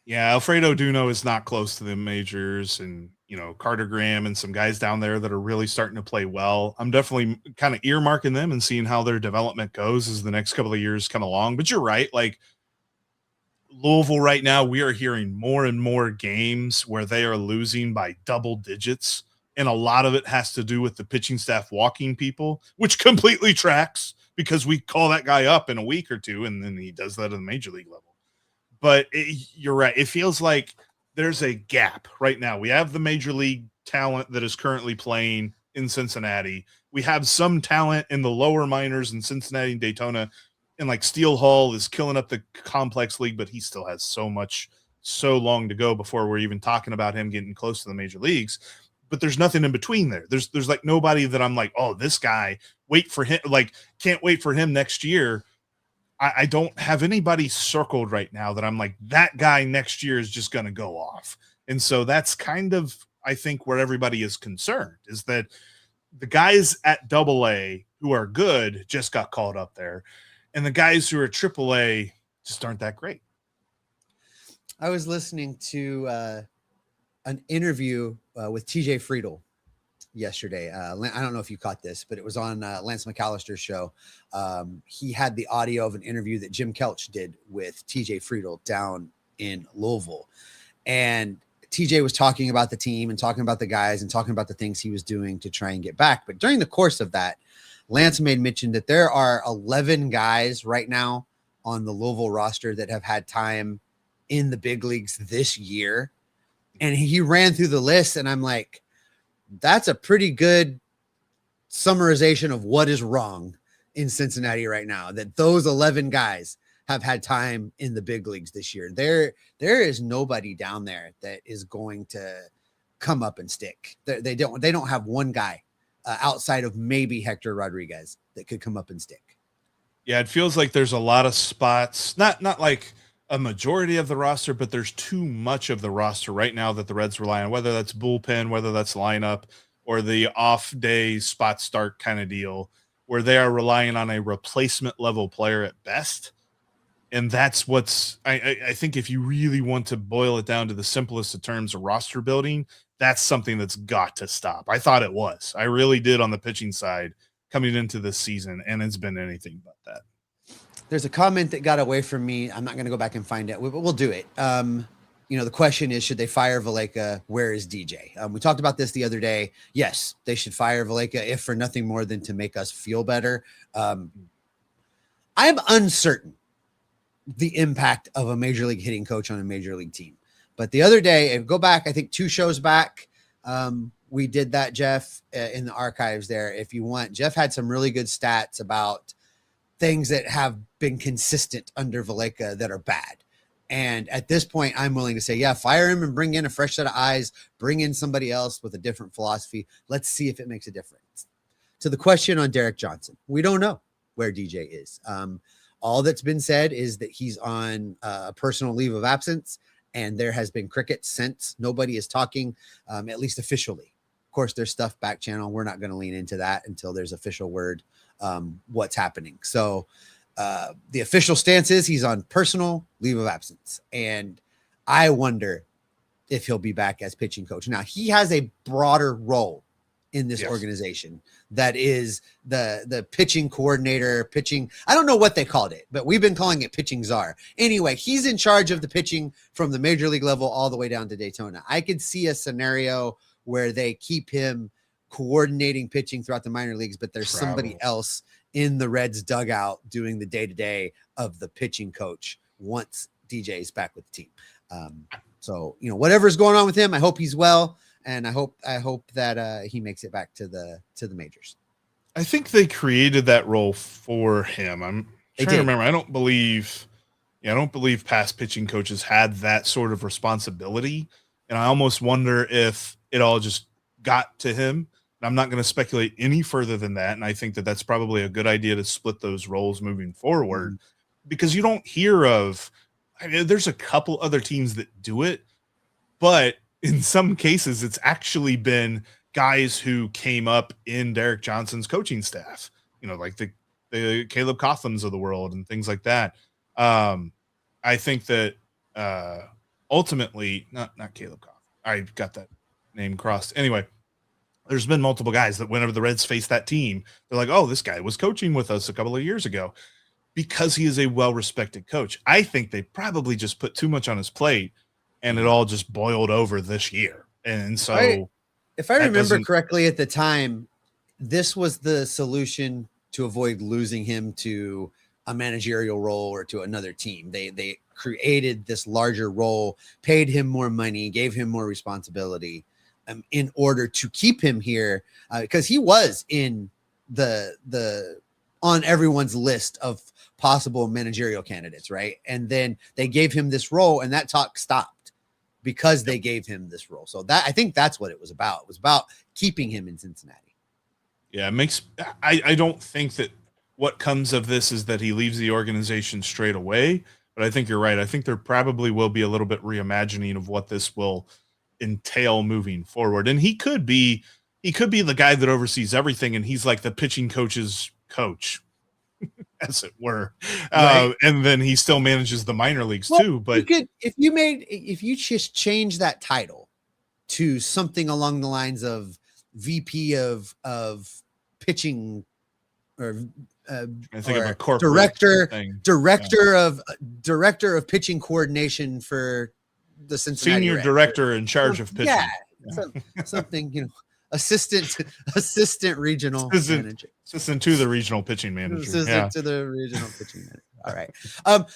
Yeah, Alfredo Duno is not close to the majors, and Carter Graham and some guys down there that are really starting to play well. I'm definitely kind of earmarking them and seeing how their development goes as the next couple of years come along. But you're right, like Louisville right now, we are hearing more and more games where they are losing by double digits, and a lot of it has to do with the pitching staff walking people, which completely tracks because we call that guy up in a week or two, and then he does that at the major league level. But you're right. It feels like there's a gap right now. We have the major league talent that is currently playing in Cincinnati. We have some talent in the lower minors in Cincinnati and Daytona, and like Steele Hall is killing up the complex league, but he still has so long to go before we're even talking about him getting close to the major leagues. But there's nothing in between there. There's like nobody that I'm like, oh, this guy, wait for him. Like, can't wait for him next year. I don't have anybody circled right now that I'm like, that guy next year is just going to go off. And so that's kind of, I think, where everybody is concerned, is that the guys at AA who are good just got called up there, and the guys who are AAA just aren't that great. I was listening to an interview with TJ Friedel yesterday. I don't know if you caught this, but it was on Lance McAllister's show. He had the audio of an interview that Jim Kelch did with TJ Friedel down in Louisville. And TJ was talking about the team and talking about the guys and talking about the things he was doing to try and get back. But during the course of that, Lance made mention that there are 11 guys right now on the Louisville roster that have had time in the big leagues this year. And he ran through the list, and I'm like, that's a pretty good summarization of what is wrong in Cincinnati right now, that those 11 guys have had time in the big leagues this year. There is nobody down there that is going to come up and stick. They don't have one guy outside of maybe Hector Rodriguez that could come up and stick. Yeah, it feels like there's a lot of spots, not like a majority of the roster, but there's too much of the roster right now that the Reds rely on, whether that's bullpen, whether that's lineup, or the off day spot start kind of deal, where they are relying on a replacement level player at best. And that's what's, I think if you really want to boil it down to the simplest of terms of roster building, that's something that's got to stop. I thought it was. I really did on the pitching side coming into this season, and it's been anything but that. There's a comment that got away from me. I'm not going to go back and find it, but we'll do it. The question is, should they fire Valaika? Where is DJ? We talked about this the other day. Yes, they should fire Valaika, if for nothing more than to make us feel better. I'm uncertain the impact of a major league hitting coach on a major league team. But the other day, go back, I think 2 shows back, we did that, Jeff, in the archives there. If you want, Jeff had some really good stats about things that have been consistent under Valaika that are bad. And at this point, I'm willing to say, yeah, fire him and bring in a fresh set of eyes, bring in somebody else with a different philosophy. Let's see if it makes a difference. To the question on Derek Johnson, we don't know where DJ is. All that's been said is that he's on a personal leave of absence, and there has been crickets since. Nobody is talking, at least officially. Of course, there's stuff back channel. We're not going to lean into that until there's official word what's happening. So the official stance is he's on personal leave of absence. And I wonder if he'll be back as pitching coach. Now, he has a broader role in this organization that is the pitching coordinator, pitching. I don't know what they called it, but we've been calling it pitching czar. Anyway, he's in charge of the pitching from the major league level all the way down to Daytona. I could see a scenario where they keep him coordinating pitching throughout the minor leagues, but there's somebody else in the Reds dugout doing the day-to-day of the pitching coach once DJ is back with the team. So, whatever's going on with him, I hope he's well. And I hope that he makes it back to the majors. I think they created that role for him. I'm trying to remember. I don't believe past pitching coaches had that sort of responsibility. And I almost wonder if it all just got to him. I'm not going to speculate any further than that. And I think that that's probably a good idea to split those roles moving forward, because you don't hear of, there's a couple other teams that do it, but in some cases it's actually been guys who came up in Derek Johnson's coaching staff, like the Caleb Cothams of the world and things like that. I think that ultimately, not Caleb Cotham. I got that name crossed. Anyway, there's been multiple guys that whenever the Reds face that team, they're like, oh, this guy was coaching with us a couple of years ago, because he is a well-respected coach. I think they probably just put too much on his plate and it all just boiled over this year. And so if I remember correctly at the time, this was the solution to avoid losing him to a managerial role or to another team. They created this larger role, paid him more money, gave him more responsibility in order to keep him here, because he was in the on everyone's list of possible managerial candidates, right? And then they gave him this role, and that talk stopped because they gave him this role. So that, I think that's what it was about. It was about keeping him in Cincinnati. Yeah, it makes I don't think that what comes of this is that he leaves the organization straight away, but I think you're right. I think there probably will be a little bit reimagining of what this will entail moving forward. And he could be the guy that oversees everything, and he's like the pitching coach's coach, as it were. Right. And then he still manages the minor leagues too. But if you just change that title to something along the lines of VP of pitching, or I think of a corporate director of pitching coordination for the Cincinnati senior Reds. Director in charge of pitching. Something, assistant regional manager. Assistant to the regional pitching manager. To the regional pitching manager. All right.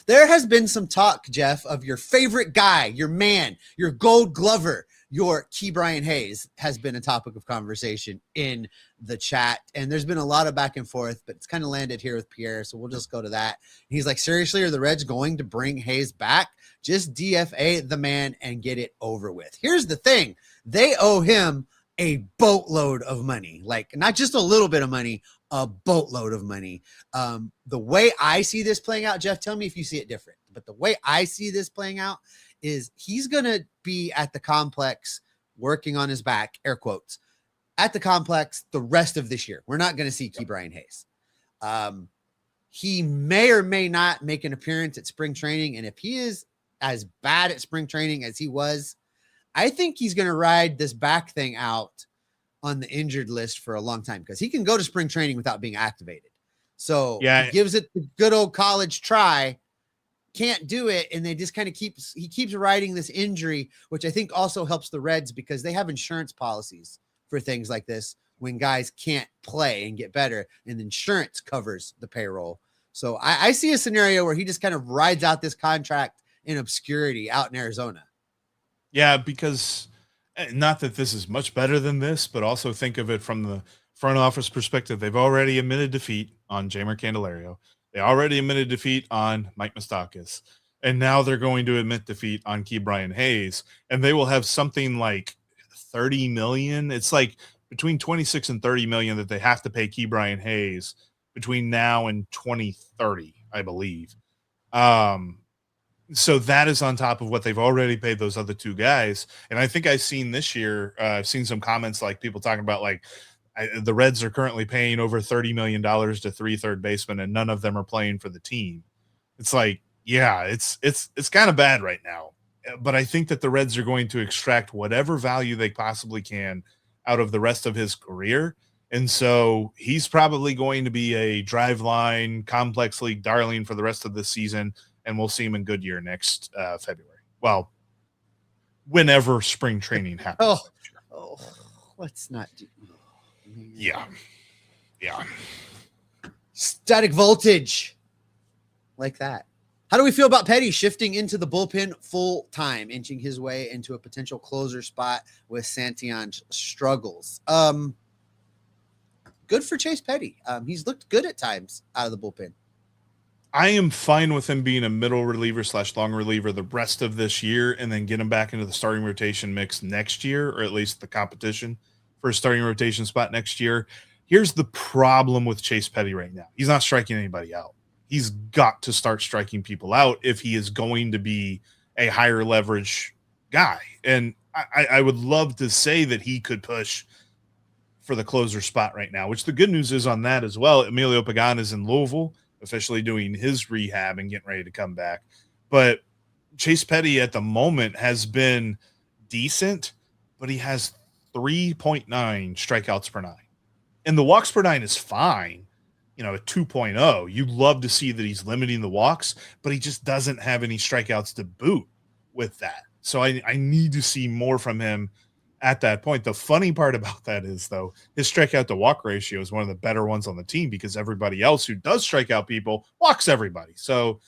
There has been some talk, Jeff, of your favorite guy, your man, your Gold Glover, your Ke'Bryan Hayes has been a topic of conversation in the chat. And there's been a lot of back and forth, but it's kind of landed here with Pierre. So we'll just go to that. He's like, seriously, are the Reds going to bring Hayes back? Just DFA the man and get it over with. Here's the thing. They owe him a boatload of money, like not just a little bit of money, a boatload of money. The way I see this playing out, Jeff, tell me if you see it different, but the way I see this playing out is he's going to be at the complex working on his back, air quotes, at the complex the rest of this year. We're not going to see Ke'Bryan Hayes. He may or may not make an appearance at spring training. And if he is as bad at spring training as he was, I think he's going to ride this back thing out on the injured list for a long time, because he can go to spring training without being activated. So he gives it the good old college try, can't do it. And they just kind of keeps riding this injury, which I think also helps the Reds because they have insurance policies for things like this when guys can't play and get better, and insurance covers the payroll. So I see a scenario where he just kind of rides out this contract in obscurity out in Arizona. Yeah, because not that this is much better than this, but also think of it from the front office perspective. They've already admitted defeat on Jeimer Candelario. They already admitted defeat on Mike Moustakas. And now they're going to admit defeat on Ke'Bryan Hayes. And they will have something like $30 million. It's like between 26 and 30 million that they have to pay Ke'Bryan Hayes between now and 2030, I believe. So that is on top of what they've already paid those other two guys. And I think I've seen this year, I've seen some comments like people talking about like the Reds are currently paying over $30 million to 3 third basemen, and none of them are playing for the team. It's like, yeah, it's kind of bad right now. But I think that the Reds are going to extract whatever value they possibly can out of the rest of his career. And so he's probably going to be a driveline complex league darling for the rest of the season. And we'll see him in Goodyear next February. Well, whenever spring training happens. Let's not do. Yeah. Static voltage. Like that. How do we feel about Petty shifting into the bullpen full time, inching his way into a potential closer spot with Santillan's struggles? Good for Chase Petty. He's looked good at times out of the bullpen. I am fine with him being a middle reliever / long reliever the rest of this year and then get him back into the starting rotation mix next year, or at least the competition for a starting rotation spot next year. Here's the problem with Chase Petty right now. He's not striking anybody out. He's got to start striking people out if he is going to be a higher leverage guy. And I would love to say that he could push for the closer spot right now, which the good news is on that as well. Emilio Pagan is in Louisville, officially doing his rehab and getting ready to come back. But Chase Petty at the moment has been decent, but he has 3.9 strikeouts per 9. And the walks per 9 is fine. You know, at 2.0, you'd love to see that he's limiting the walks, but he just doesn't have any strikeouts to boot with that. So I need to see more from him at that point. The funny part about that is, though, his strikeout to walk ratio is one of the better ones on the team because everybody else who does strike out people walks everybody. So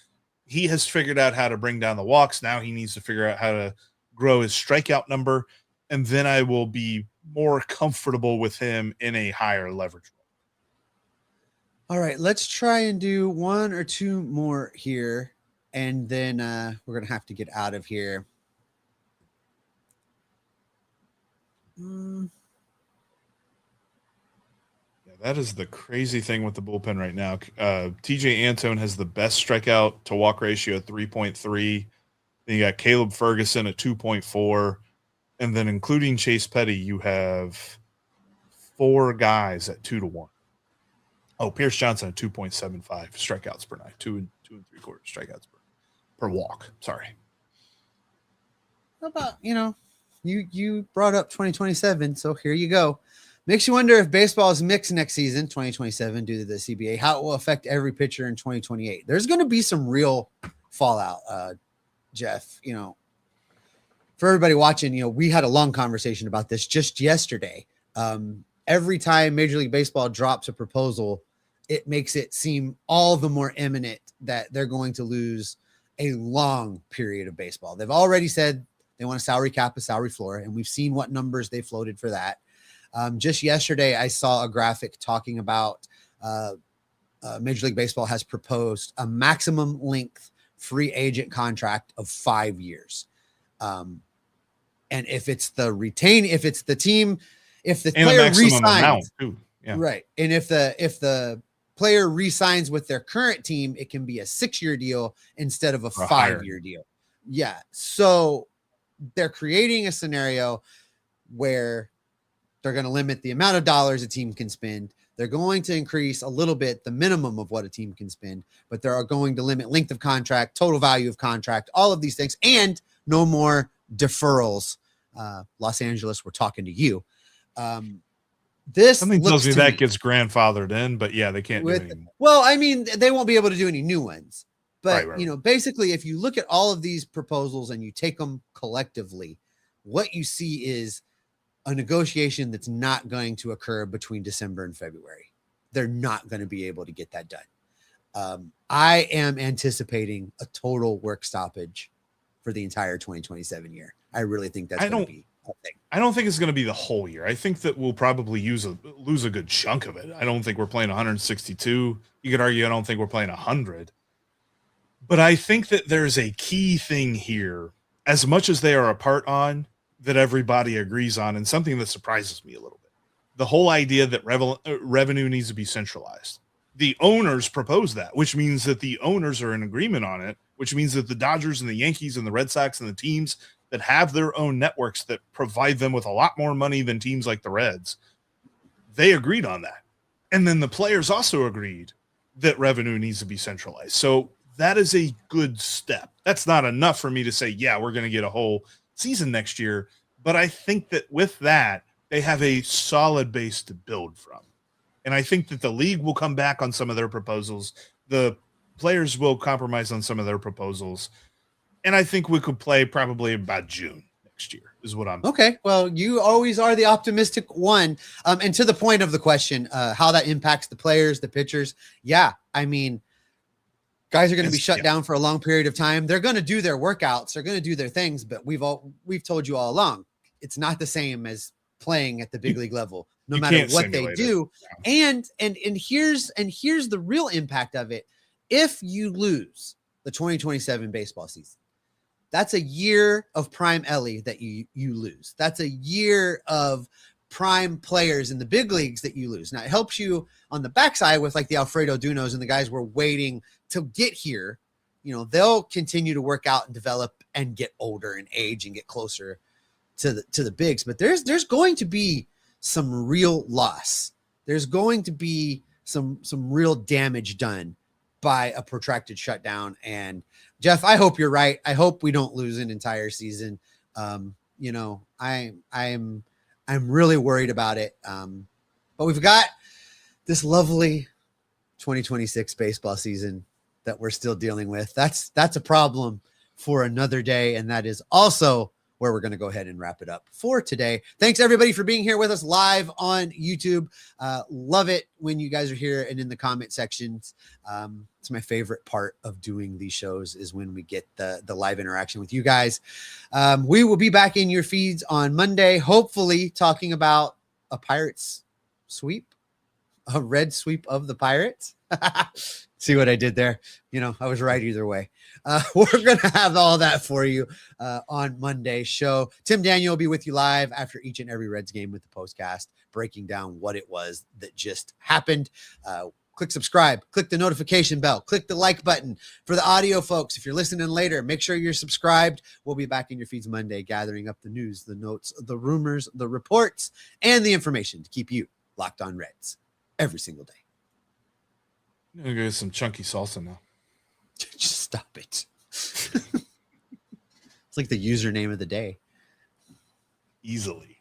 he has figured out how to bring down the walks. Now he needs to figure out how to grow his strikeout number, and then I will be more comfortable with him in a higher leverage role. All right, let's try and do one or two more here, and then we're going to have to get out of here. Yeah, that is the crazy thing with the bullpen right now. TJ Antone has the best strikeout to walk ratio at 3.3. Then you got Caleb Ferguson at 2.4. And then including Chase Petty, you have 4 guys at 2-1. Oh, Pierce Johnson at 2.75 strikeouts per 9, 2 3/4 strikeouts per walk. Sorry. How about, you brought up 2027, so here you go. Makes you wonder if baseball is mixed next season, 2027, due to the CBA, how it will affect every pitcher in 2028. There's going to be some real fallout, Jeff. For everybody watching, we had a long conversation about this just yesterday. Every time Major League Baseball drops a proposal, it makes it seem all the more imminent that they're going to lose a long period of baseball. They've already said they want a salary cap, a salary floor, and we've seen what numbers they floated for that. Just yesterday, I saw a graphic talking about Major League Baseball has proposed a maximum length free agent contract of 5 years. And if it's the team, if the player resigns, right, and if the player re-signs with their current team, it can be a 6-year deal instead of a 5-year deal. Yeah. So they're creating a scenario where they're going to limit the amount of dollars a team can spend. They're going to increase a little bit the minimum of what a team can spend, but they're going to limit length of contract, total value of contract, all of these things, and no more deferrals. Los Angeles, we're talking to you. Something tells me that gets grandfathered in, but yeah, they can't do it anymore. Well, I mean, they won't be able to do any new ones. But, right. Basically, if you look at all of these proposals and you take them collectively, what you see is a negotiation that's not going to occur between December and February. They're not going to be able to get that done. I am anticipating a total work stoppage for the entire 2027 year. I really think that's going to be a thing. I don't think it's going to be the whole year. I think that we'll probably lose a good chunk of it. I don't think we're playing 162. You could argue I don't think we're playing 100. But I think that there's a key thing here, as much as they are apart on, that everybody agrees on, and something that surprises me a little bit. The whole idea that revenue needs to be centralized. The owners propose that, which means that the owners are in agreement on it, which means that the Dodgers and the Yankees and the Red Sox and the teams that have their own networks that provide them with a lot more money than teams like the Reds, they agreed on that. And then the players also agreed that revenue needs to be centralized. So that is a good step. That's not enough for me to say, yeah, we're going to get a whole season next year. But I think that with that, they have a solid base to build from. And I think that the league will come back on some of their proposals. The players will compromise on some of their proposals. And I think we could play probably about June next year. is what I'm. Okay. Well, you always are the optimistic one. And to the point of the question, how that impacts the players, the pitchers. Yeah. I mean, guys are going to be shut down for a long period of time. They're going to do their workouts. They're going to do their things, but we've told you all along, it's not the same as playing at the big league level, no matter what they do. Yeah. And here's the real impact of it. If you lose the 2027 baseball season, that's a year of prime Elly that you lose. That's a year of prime players in the big leagues that you lose. Now it helps you on the backside with like the Alfredo Dunos and the guys we're waiting to get here. You know, they'll continue to work out and develop and get older and age and get closer to the bigs. But there's going to be some real loss. There's going to be some real damage done by a protracted shutdown. And Jeff, I hope you're right. I hope we don't lose an entire season. You know, I'm really worried about it. But we've got this lovely 2026 baseball season that we're still dealing with. That's a problem for another day. And that is also where we're going to go ahead and wrap it up for today. Thanks everybody for being here with us live on YouTube. Love it when you guys are here and in the comment sections. It's my favorite part of doing these shows is when we get the live interaction with you guys. We will be back in your feeds on Monday, hopefully talking about a Pirates sweep, a red sweep of the Pirates. See what I did there? You know, I was right either way. We're going to have all that for you on Monday's show. Tim Daniel will be with you live after each and every Reds game with the postcast, breaking down what it was that just happened. Click subscribe, click the notification bell, click the like button. For the audio folks, if you're listening later, make sure you're subscribed. We'll be back in your feeds Monday, gathering up the news, the notes, the rumors, the reports, and the information to keep you locked on Reds every single day. I'm going to get some chunky salsa now. Just stop it. It's like the username of the day. Easily.